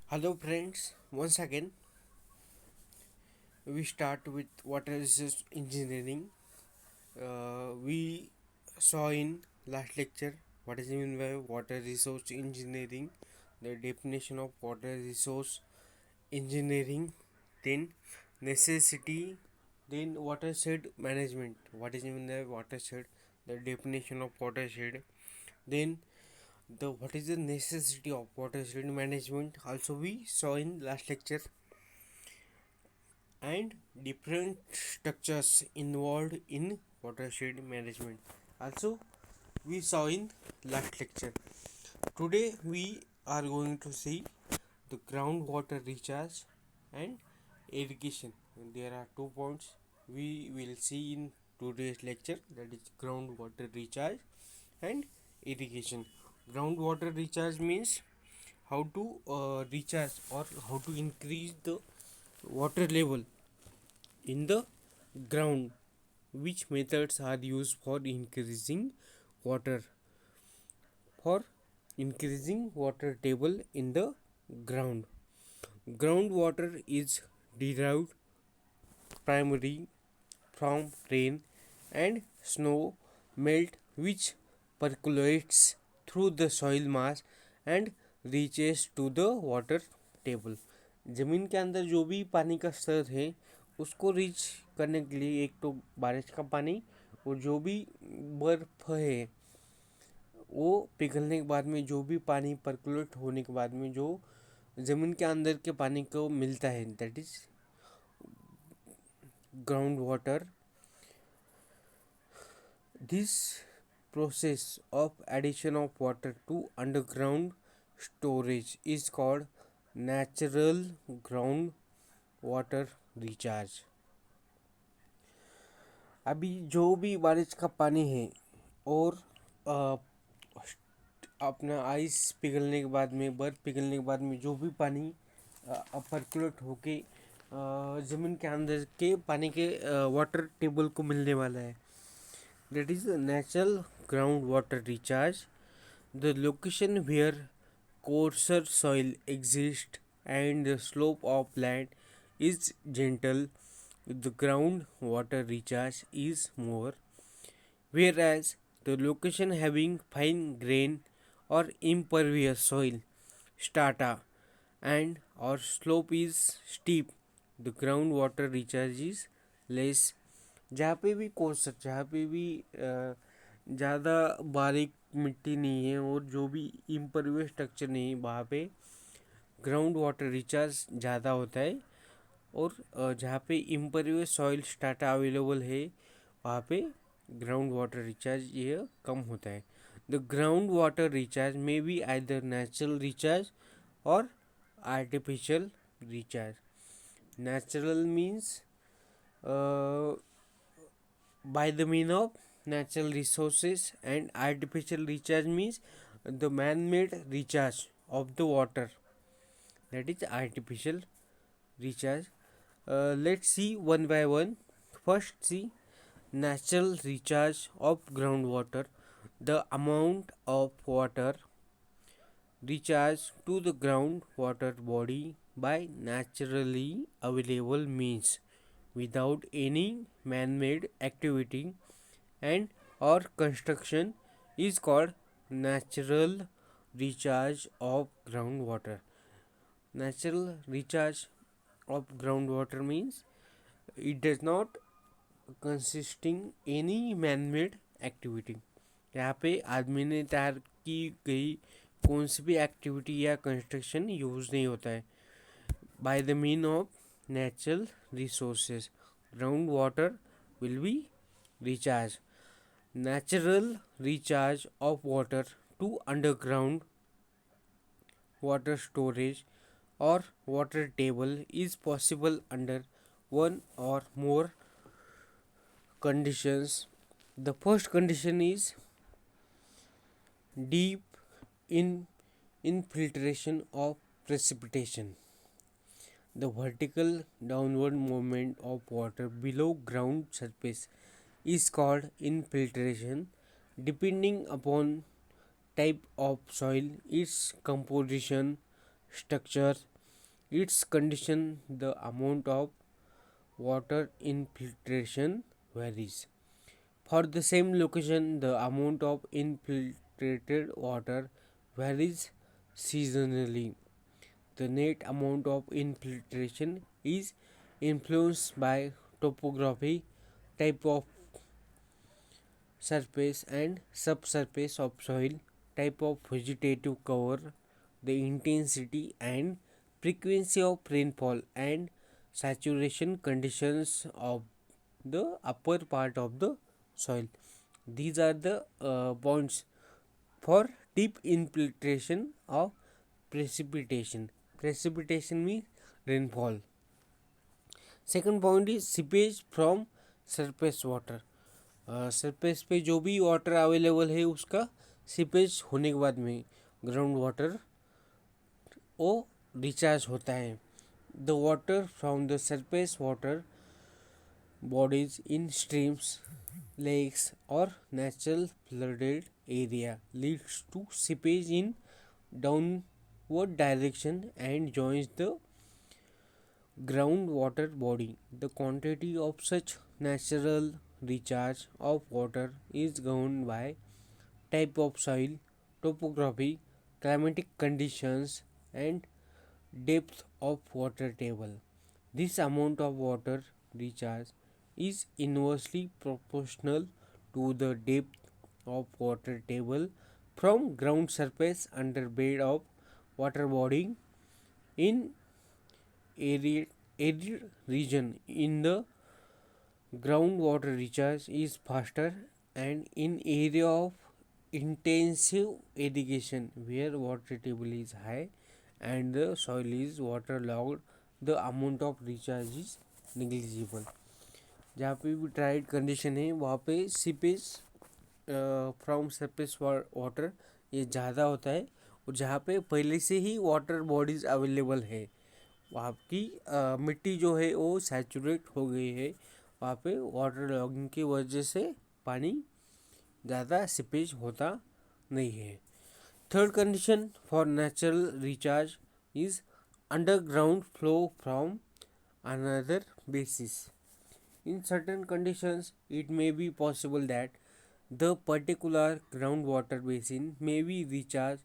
Hello friends, once again we start with water resource engineering. We saw in last lecture what is meant by water resource engineering, the definition of water resource engineering, then necessity, then watershed management, what is meant by watershed, the definition of watershed, then the what is the necessity of watershed management also we saw in last lecture, and different structures involved in watershed management also we saw in last lecture. Today we are going to see the groundwater recharge and irrigation. There are 2 points we will see in today's lecture, that is groundwater recharge and irrigation. Groundwater recharge means how to recharge or how to increase the water level in the ground. Which methods are used for increasing water table in the ground? Groundwater is derived primarily from rain and snow melt which percolates through the soil mass and reaches to the water table. ज़मीन के अंदर जो भी पानी का स्तर है उसको रीच करने के लिए एक तो बारिश का पानी और जो भी बर्फ़ है वो पिघलने के बाद में जो भी पानी परकुलेट होने के बाद में जो ज़मीन के अंदर के पानी को मिलता है, that is ground water. This process of addition of water to underground storage is called natural ground water recharge. अभी जो भी बारिश का पानी है और अपना आइस पिघलने के बाद में, बर्फ़ पिघलने के बाद में जो भी पानी परकुलेट होके ज़मीन के अंदर के पानी के वाटर टेबल को मिलने वाला है, that is natural groundwater recharge. The location where coarser soil exists and the slope of land is gentle, the groundwater recharge is more, whereas the location having fine grain or impervious soil strata and or slope is steep, the groundwater recharge is less. जहाँ पे भी course, जहाँ पे भी ज़्यादा बारीक मिट्टी नहीं है और जो भी इम्परवियस स्ट्रक्चर नहीं है वहाँ पे ग्राउंड वाटर रिचार्ज ज़्यादा होता है, और जहाँ पे इम्परवियस सॉइल स्टाटा अवेलेबल है वहाँ पे ग्राउंड वाटर रिचार्ज ये कम होता है. The ground water recharge may be either natural recharge or artificial recharge. Natural means by the mean of natural resources, and artificial recharge means the man-made recharge of the water, that is artificial recharge. Let's see one by one. First, see natural recharge of groundwater. The amount of water recharge to the groundwater body by naturally available means without any man-made activity and or construction is called natural recharge of groundwater. Natural recharge of groundwater means it does not consisting any man-made activity. यहाँ पे आदमी ने तैयार की गई कौन सी भी activity या कंस्ट्रक्शन यूज़ नहीं होता है. By the mean of natural resources, groundwater will be recharged. Natural recharge of water to underground water storage or water table is possible under one or more conditions. The first condition is deep in infiltration of precipitation. The vertical downward movement of water below ground surface is called infiltration. Depending upon type of soil, its composition, structure, Its condition, the amount of water infiltration varies. For the same location, the amount of infiltrated water varies seasonally. The net amount of infiltration is influenced by topography, type of surface and subsurface of soil, type of vegetative cover, the intensity and frequency of rainfall, and saturation conditions of the upper part of the soil. These are the points for deep infiltration of precipitation. Precipitation means rainfall. Second point is seepage from surface water. Surface पे जो भी water available है उसका seepage होने के बाद में ground water वो रिचार्ज होता है. The water from the surface water bodies in streams, lakes, or natural flooded area leads to seepage in downward direction and joins the groundwater body. The quantity of such natural recharge of water is governed by type of soil, topography, climatic conditions, and depth of water table. This amount of water recharge is inversely proportional to the depth of water table from ground surface under bed of water body in arid region. In the groundwater recharge is faster, and in area of intensive irrigation where water table is high and the soil is waterlogged, the amount of recharge is negligible. जहाँ पे भी dried condition है वहाँ पे seepage from surface water ये ज़्यादा होता है. और जहाँ पे पहले से ही वाटर बॉडीज अवेलेबल है वहाँ की मिट्टी जो है वो सैचुरेट हो गई है, वहाँ पे वाटर लॉगिंग की वजह से पानी ज़्यादा सीपेज होता नहीं है. Third condition for natural recharge is underground flow from another basis. In certain conditions, it may be possible that the particular groundwater basin may be recharged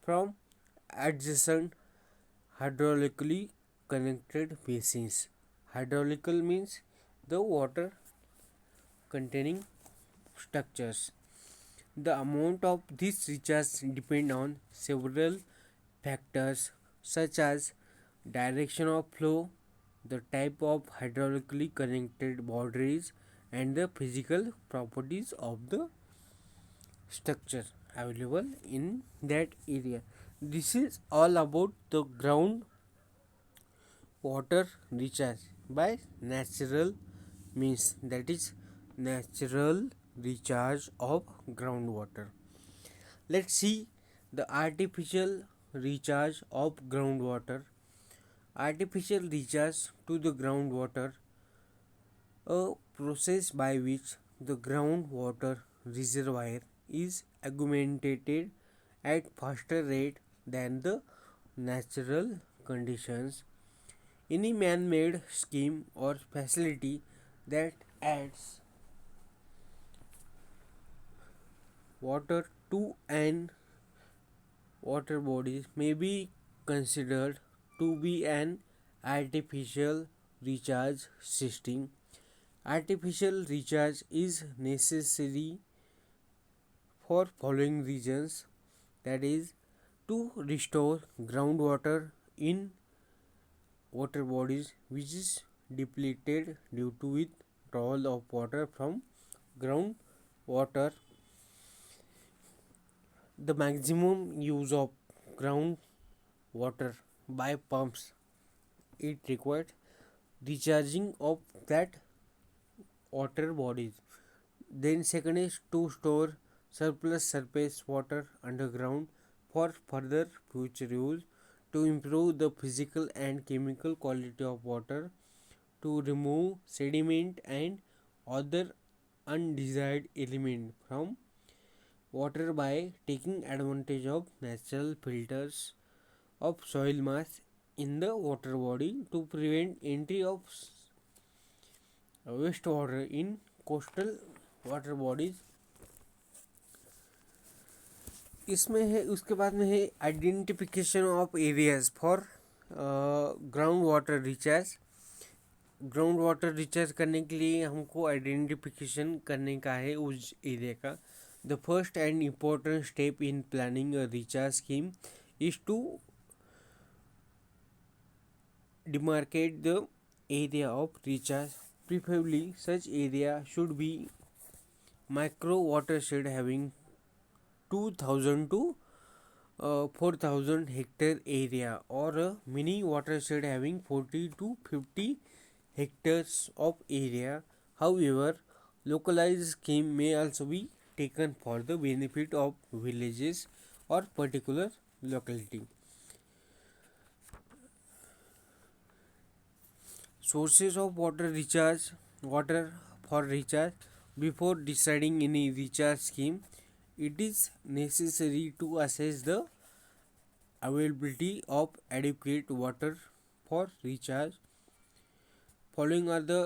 from adjacent hydraulically connected basins. Hydraulical means the water containing structures. The amount of this recharge depend on several factors such as direction of flow, the type of hydraulically connected boundaries, and the physical properties of the structure available in that area. This is all about the ground water recharge by natural means, that is natural recharge of groundwater. Let's see the artificial recharge of groundwater. Artificial recharge to the groundwater, a process by which the groundwater reservoir is augmented at faster rate than the natural conditions. Any man-made scheme or facility that adds water to an water body may be considered to be an artificial recharge system. Artificial recharge is necessary for following reasons, that is to restore groundwater in water bodies which is depleted due to withdrawal of water from groundwater. The maximum use of groundwater by pumps, it required recharging of that water bodies. Then second is to store surplus surface water underground for further future use, to improve the physical and chemical quality of water, to remove sediment and other undesired element from water by taking advantage of natural filters of soil mass in the water body to prevent entry of wastewater in coastal water bodies. इसमें है, उसके बाद में है identification of areas for ground water recharge. Ground water recharge करने के लिए हमको आइडेंटिफिकेशन करने का है उस एरिया का. The first and important step in planning a recharge scheme is to demarcate the area of recharge. Preferably, such area should be micro watershed having 2000 to 4000 hectare area, or a mini watershed having 40 to 50 hectares of area. However, localized scheme may also be taken for the benefit of villages or particular locality. Sources of water for recharge. Before deciding any recharge scheme, it is necessary to assess the availability of adequate water for recharge. Following are the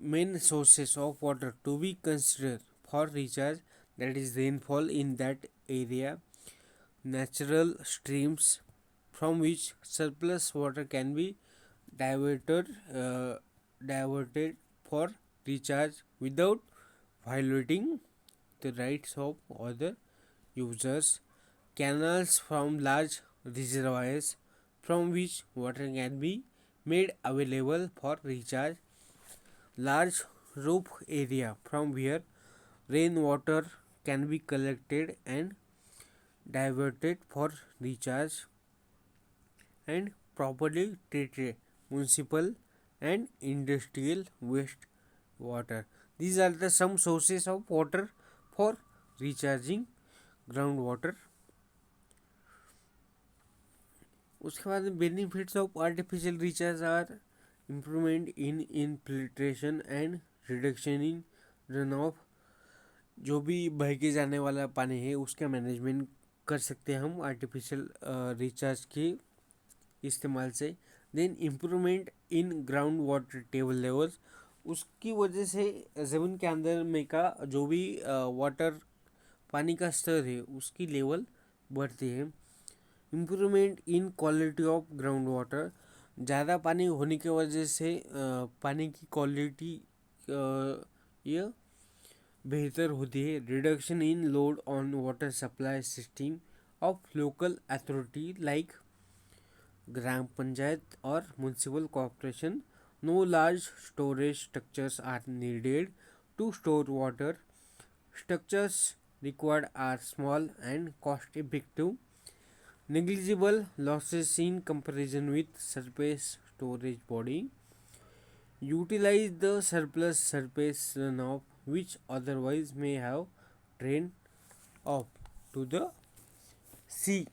main sources of water to be considered for recharge, that is rainfall in that area, natural streams from which surplus water can be diverted diverted for recharge without violating the rights of other users, canals from large reservoirs from which water can be made available for recharge, large roof area from where rainwater can be collected and diverted for recharge, and properly treated municipal and industrial waste water. These are the some sources of water for recharging groundwater. उसके बाद benefits of artificial recharge are improvement in infiltration and reduction in run off. जो भी बह के जाने वाला पानी है उसका मैनेजमेंट कर सकते हैं हम आर्टिफिशियल रिचार्ज के इस्तेमाल से. Then improvement in ground water table levels. उसकी वजह से ज़मीन के अंदर में का जो भी वाटर पानी का स्तर है उसकी लेवल बढ़ती है. Improvement in quality of ground water. ज़्यादा पानी होने की वजह से पानी की क्वालिटी ये बेहतर होती है. Reduction in load on water supply system of local authority like gram panchayat or municipal corporation. No large storage structures are needed to store water. Structures required are small and cost effective. Negligible losses in comparison with surface storage body. Utilize the surplus surface runoff which otherwise may have drained off to the sea.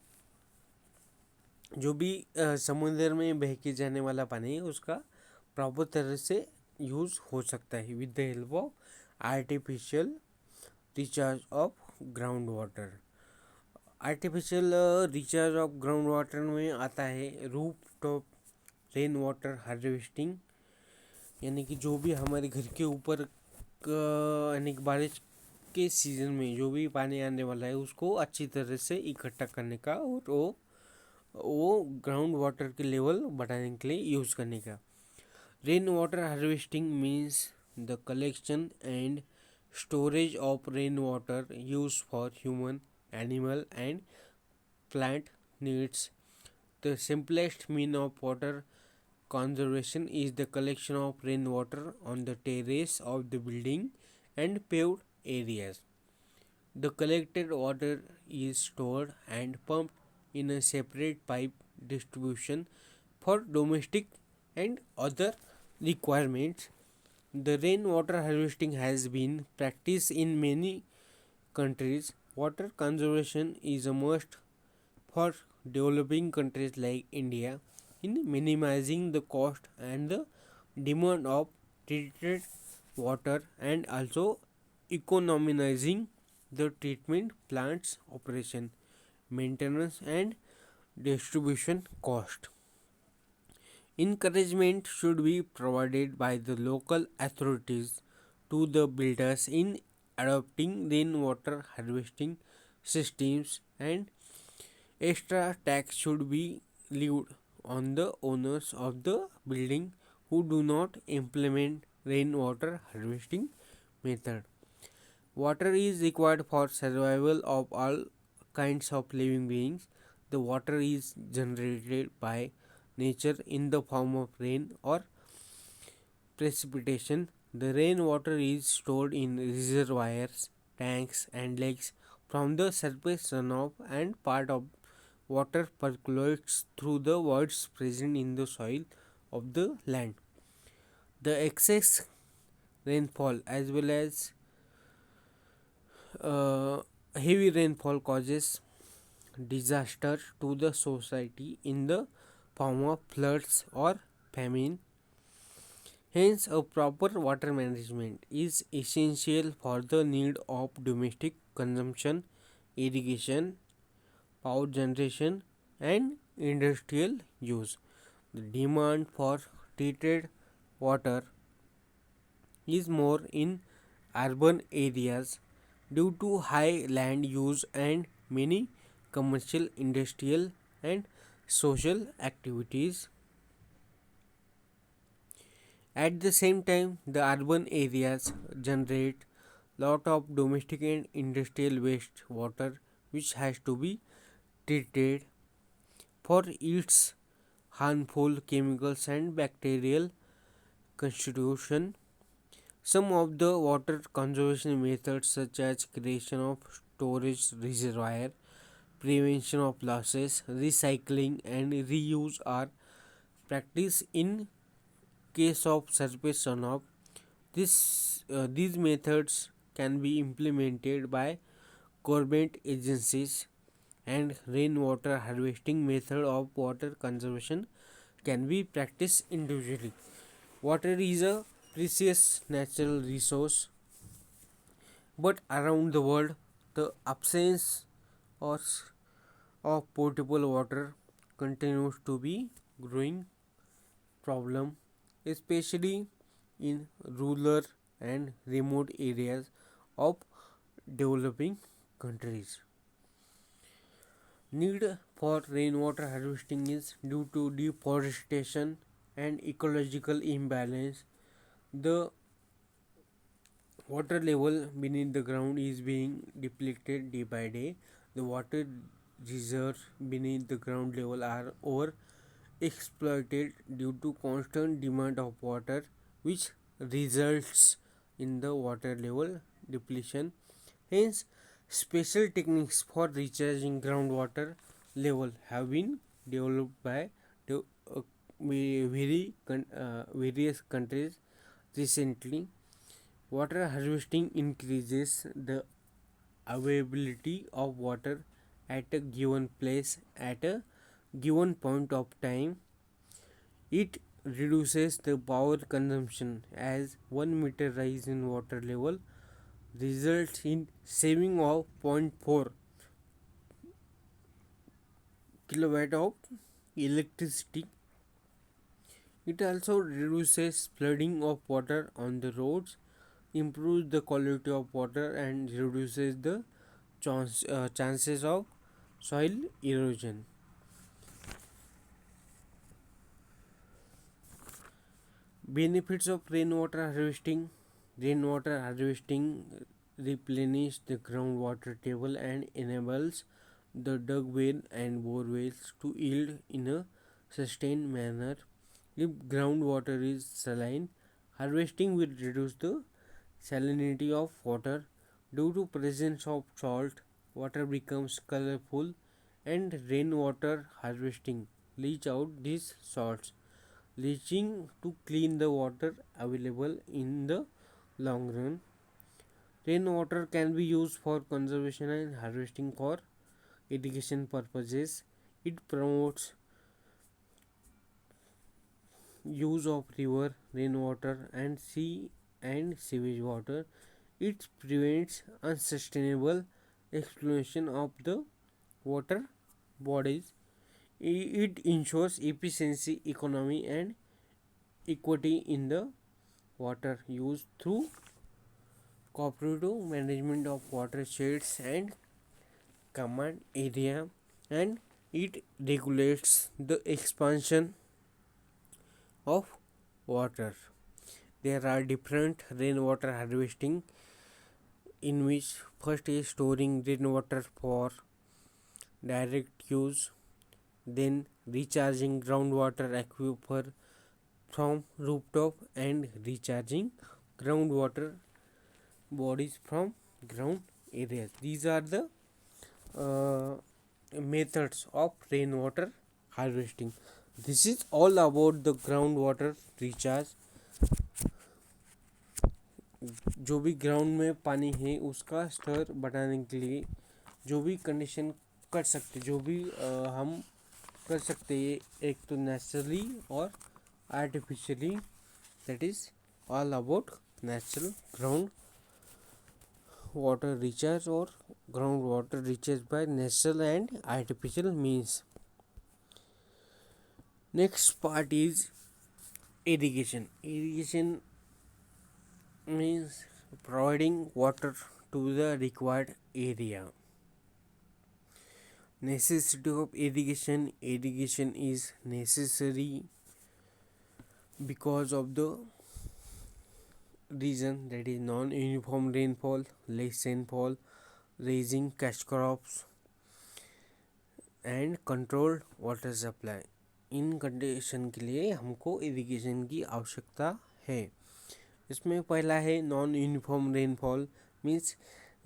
जो भी समुद्र में बह के जाने वाला पानी है उसका प्रॉपर तरह से यूज़ हो सकता है with the help of artificial recharge of ground water. Artificial recharge of ground water में आता है roof top rain water harvesting. यानी कि जो भी हमारे घर के ऊपर यानी कि बारिश के सीज़न में जो भी पानी आने वाला है उसको अच्छी तरह से इकट्ठा करने का और वो ग्राउंड वाटर के लेवल बढ़ाने के लिए यूज़ करने का. Rain water harvesting means the collection and storage of rainwater used for human, animal and plant needs. The simplest mean of water conservation is the collection of rainwater on the terrace of the building and paved areas. The collected water is stored and pumped in a separate pipe distribution for domestic and other requirements. The rainwater harvesting has been practiced in many countries. Water conservation is a must for developing countries like India in minimizing the cost and the demand of treated water and also economizing the treatment plants operation, maintenance and distribution cost. Encouragement should be provided by the local authorities to the builders in adopting rainwater harvesting systems, and extra tax should be levied on the owners of the building who do not implement rainwater harvesting method. Water is required for survival of all kinds of living beings. The water is generated by nature in the form of rain or precipitation. The rainwater is stored in reservoirs, tanks, and lakes. From the surface runoff and part of water percolates through the voids present in the soil of the land. The excess rainfall as well as heavy rainfall causes disaster to the society in the form of floods or famine. Hence, a proper water management is essential for the need of domestic consumption, irrigation, power generation, and industrial use. The demand for treated water is more in urban areas due to high land use and many commercial, industrial, and social activities. At the same time, the urban areas generate lot of domestic and industrial waste water which has to be treated for its harmful chemicals and bacterial constitution. Some of the water conservation methods such as creation of storage reservoir, prevention of losses, recycling and reuse are practiced in case of surface runoff. These methods can be implemented by government agencies, and rainwater harvesting method of water conservation can be practiced individually. Water is a precious natural resource, but around the world, the absence or of potable water continues to be growing problem, especially in rural and remote areas of developing countries. Need for rainwater harvesting is due to deforestation and ecological imbalance. The water level beneath the ground is being depleted day by day. The water reserves beneath the ground level are over exploited due to constant demand of water, which results in the water level depletion. Hence, special techniques for recharging groundwater level have been developed by the, uh, various countries recently. Water harvesting increases the availability of water at a given place at a given point of time. It reduces the power consumption as 1 meter rise in water level results in saving of zero point 0.4 kilowatt of electricity. It also reduces flooding of water on the roads, improves the quality of water, and reduces the chances of soil erosion. Benefits of rainwater harvesting. Rainwater harvesting replenishes the groundwater table and enables the dug well and bore wells to yield in a sustained manner. If groundwater is saline, harvesting will reduce the salinity of water. Due to presence of salt, water becomes colorful, and rainwater harvesting leach out these salts, leaching to clean the water available in the long run. Rainwater can be used for conservation and harvesting for irrigation purposes. It promotes use of river rainwater and sea and sewage water. It prevents unsustainable exploitation of the water bodies. It ensures efficiency, economy, and equity in the water use through cooperative management of watersheds and command area, and it regulates the expansion of water. There are different rainwater harvesting, in which first is storing rainwater for direct use, then recharging groundwater aquifer from rooftop, and recharging groundwater bodies from ground areas. These are the uh, methods of rainwater harvesting. This is all about the groundwater recharge. जो भी ground में पानी है उसका स्तर बढ़ाने के लिए जो भी कंडीशन कर सकते, जो भी हम कर सकते हैं, एक तो नेचुरली और artificially, that is all about natural ground water recharge or groundwater recharge by natural and artificial means. Next part is irrigation. Irrigation means providing water to the required area. Necessity of irrigation. Irrigation is necessary because of the reason, that is non-uniform rainfall, less rainfall, raising cash crops, and controlled water supply. In condition के लिए हमको irrigation की आवश्यकता है. इसमें पहला है non uniform rainfall. Means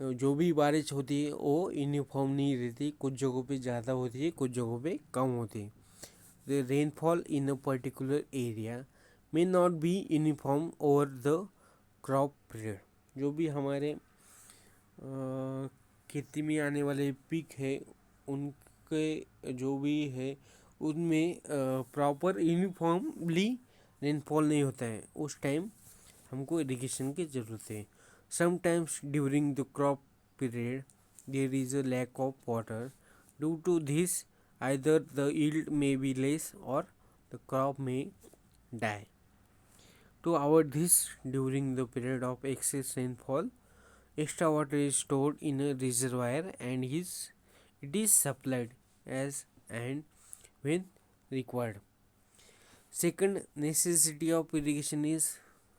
जो भी बारिश होती है वो यूनिफॉर्म नहीं रहती, कुछ जगहों पे ज़्यादा होती है, कुछ जगहों पे कम होती है. The rainfall in a particular area may not be uniform over the crop period. जो भी हमारे खेती में आने वाले पीक है उनके जो भी है उनमें प्रॉपर यूनिफॉर्मली रेनफॉल नहीं होता है. उस टाइम हमको इरिगेशन की ज़रूरत है. Sometimes during the crop period there is a lack of water. Due to this either the yield may be less or the crop may die. To avoid this, during the period of excess rainfall, extra water is stored in a reservoir and it is supplied as and when required. Second necessity of irrigation is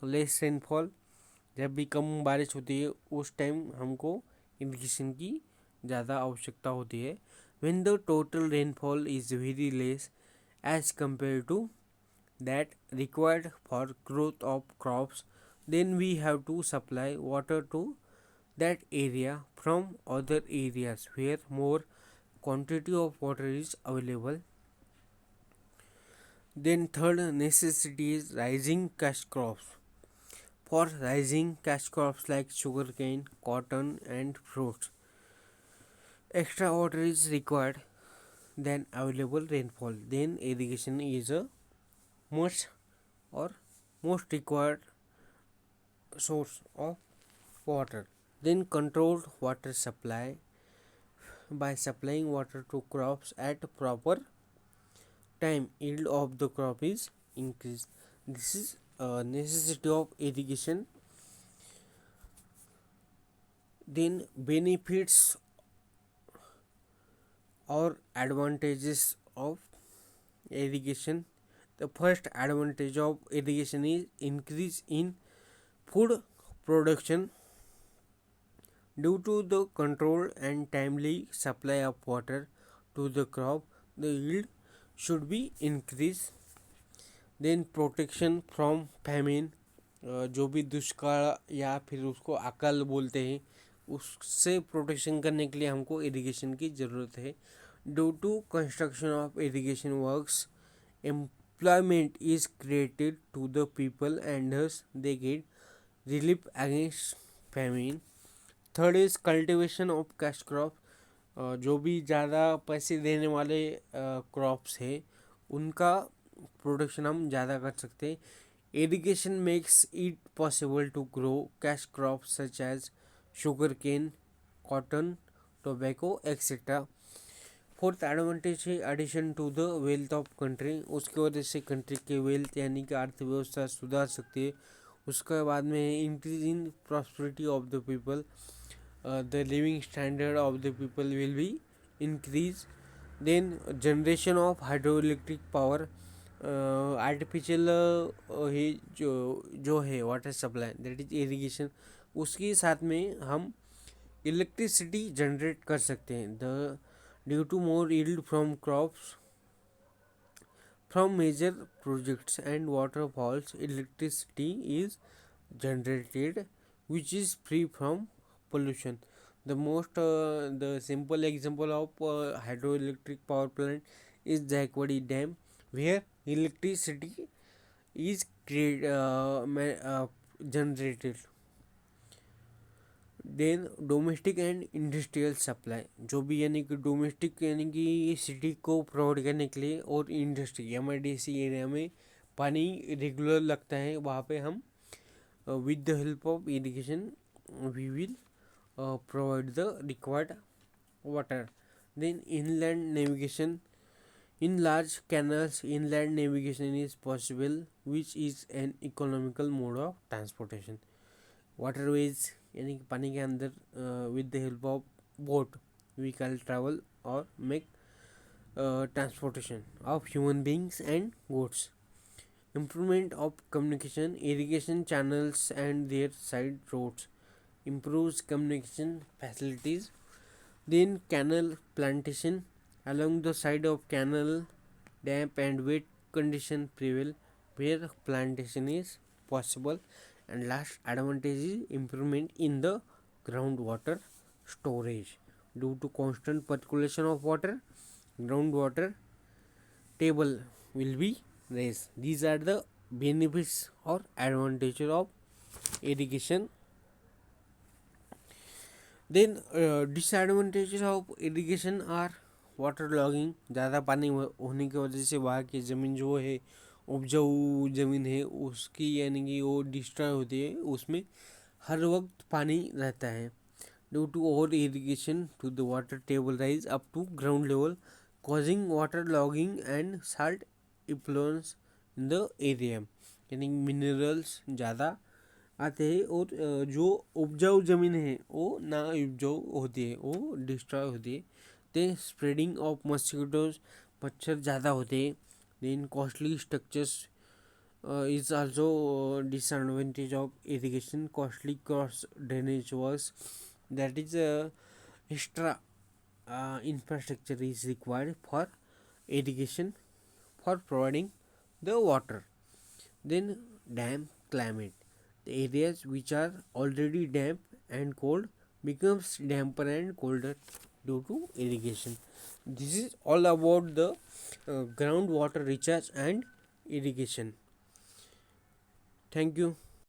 less rainfall. जब भी कम बारिश होती है उस time हमको irrigation की ज़्यादा आवश्यकता होती है. When the total rainfall is very less as compared to that required for growth of crops, then we have to supply water to that area from other areas where more quantity of water is available. Then third necessity is rising cash crops. For rising cash crops like sugarcane, cotton and fruits, extra water is required than available rainfall. Then irrigation is a must or most required source of water. Then controlled water supply. By supplying water to crops at proper time, yield of the crop is increased. This is a necessity of irrigation. Then benefits or advantages of irrigation. The first advantage of irrigation is increase in food production. Due to the controlled and timely supply of water to the crop, the yield should be increased. Then protection from famine. जो भी दुष्काल या फिर उसको अकाल बोलते हैं उससे protection करने के लिए हमको इरिगेशन की ज़रूरत है. Due to construction of irrigation works, employment is created to the people and thus they get relief against famine. Third is cultivation of cash crop. जो भी ज़्यादा पैसे देने वाले क्रॉप्स हैं उनका प्रोडक्शन हम ज़्यादा कर सकते हैं. Irrigation makes it possible to grow cash crops such as sugar cane, cotton, tobacco etcetera. Fourth advantage है addition to the wealth of country, उसके वजह से कंट्री के वेल्थ यानी कि अर्थव्यवस्था सुधार सकती है। उसके बाद में increase in prosperity of the people, the living standard of the people will be increase. Then generation of hydro electric power, artificial ही जो है water supply that is irrigation, उसके साथ में हम इलेक्ट्रिसिटी जनरेट कर सकते हैं। The due to more yield from crops from major projects and waterfalls, electricity is generated which is free from pollution. The simple example of hydroelectric power plant is Jaikwadi Dam, where electricity is generated. Then domestic and industrial supply, जो भी यानी कि domestic यानी कि city को provide करने के लिए, और इंडस्ट्री एमआईडीसी एरिया में पानी रेगुलर लगता है, वहाँ पे हम with the help of irrigation we will provide the required water. Then inland navigation, in large canals inland navigation is possible which is an economical mode of transportation. Waterways यानी कि पानी के अंदर with the help of boat we can travel और make transportation of human beings and goods. Improvement of communication, irrigation channels and their side roads improves communication facilities. Then canal plantation, along the side of canal damp and wet condition prevail where plantation is possible. And last advantage is improvement in the groundwater storage. Due to constant percolation of water, groundwater table will be raised. These are the benefits or advantages of irrigation. Then disadvantages of irrigation are water logging, ज़्यादा पानी होने की वजह से वहाँ की ज़मीन जो है उपजाऊ ज़मीन है उसकी यानी कि वो डिस्ट्रॉय होती है, उसमें हर वक्त पानी रहता है. Due to over irrigation to the water table rise up to ground level causing water logging and salt influence in the area, यानी मिनरल्स ज़्यादा आते हैं और जो उपजाऊ ज़मीन है वो ना उपजाऊ होती है, वो डिस्ट्रॉय होती है. देन स्प्रेडिंग ऑफ मस्किटोज, मच्छर ज़्यादा होते हैं. Then costly structures is also disadvantage of irrigation. Costly cross drainage works, that is extra infrastructure is required for irrigation for providing the water. Then damp climate, the areas which are already damp and cold becomes damper and colder due to irrigation. This is all about the groundwater recharge and irrigation. Thank you.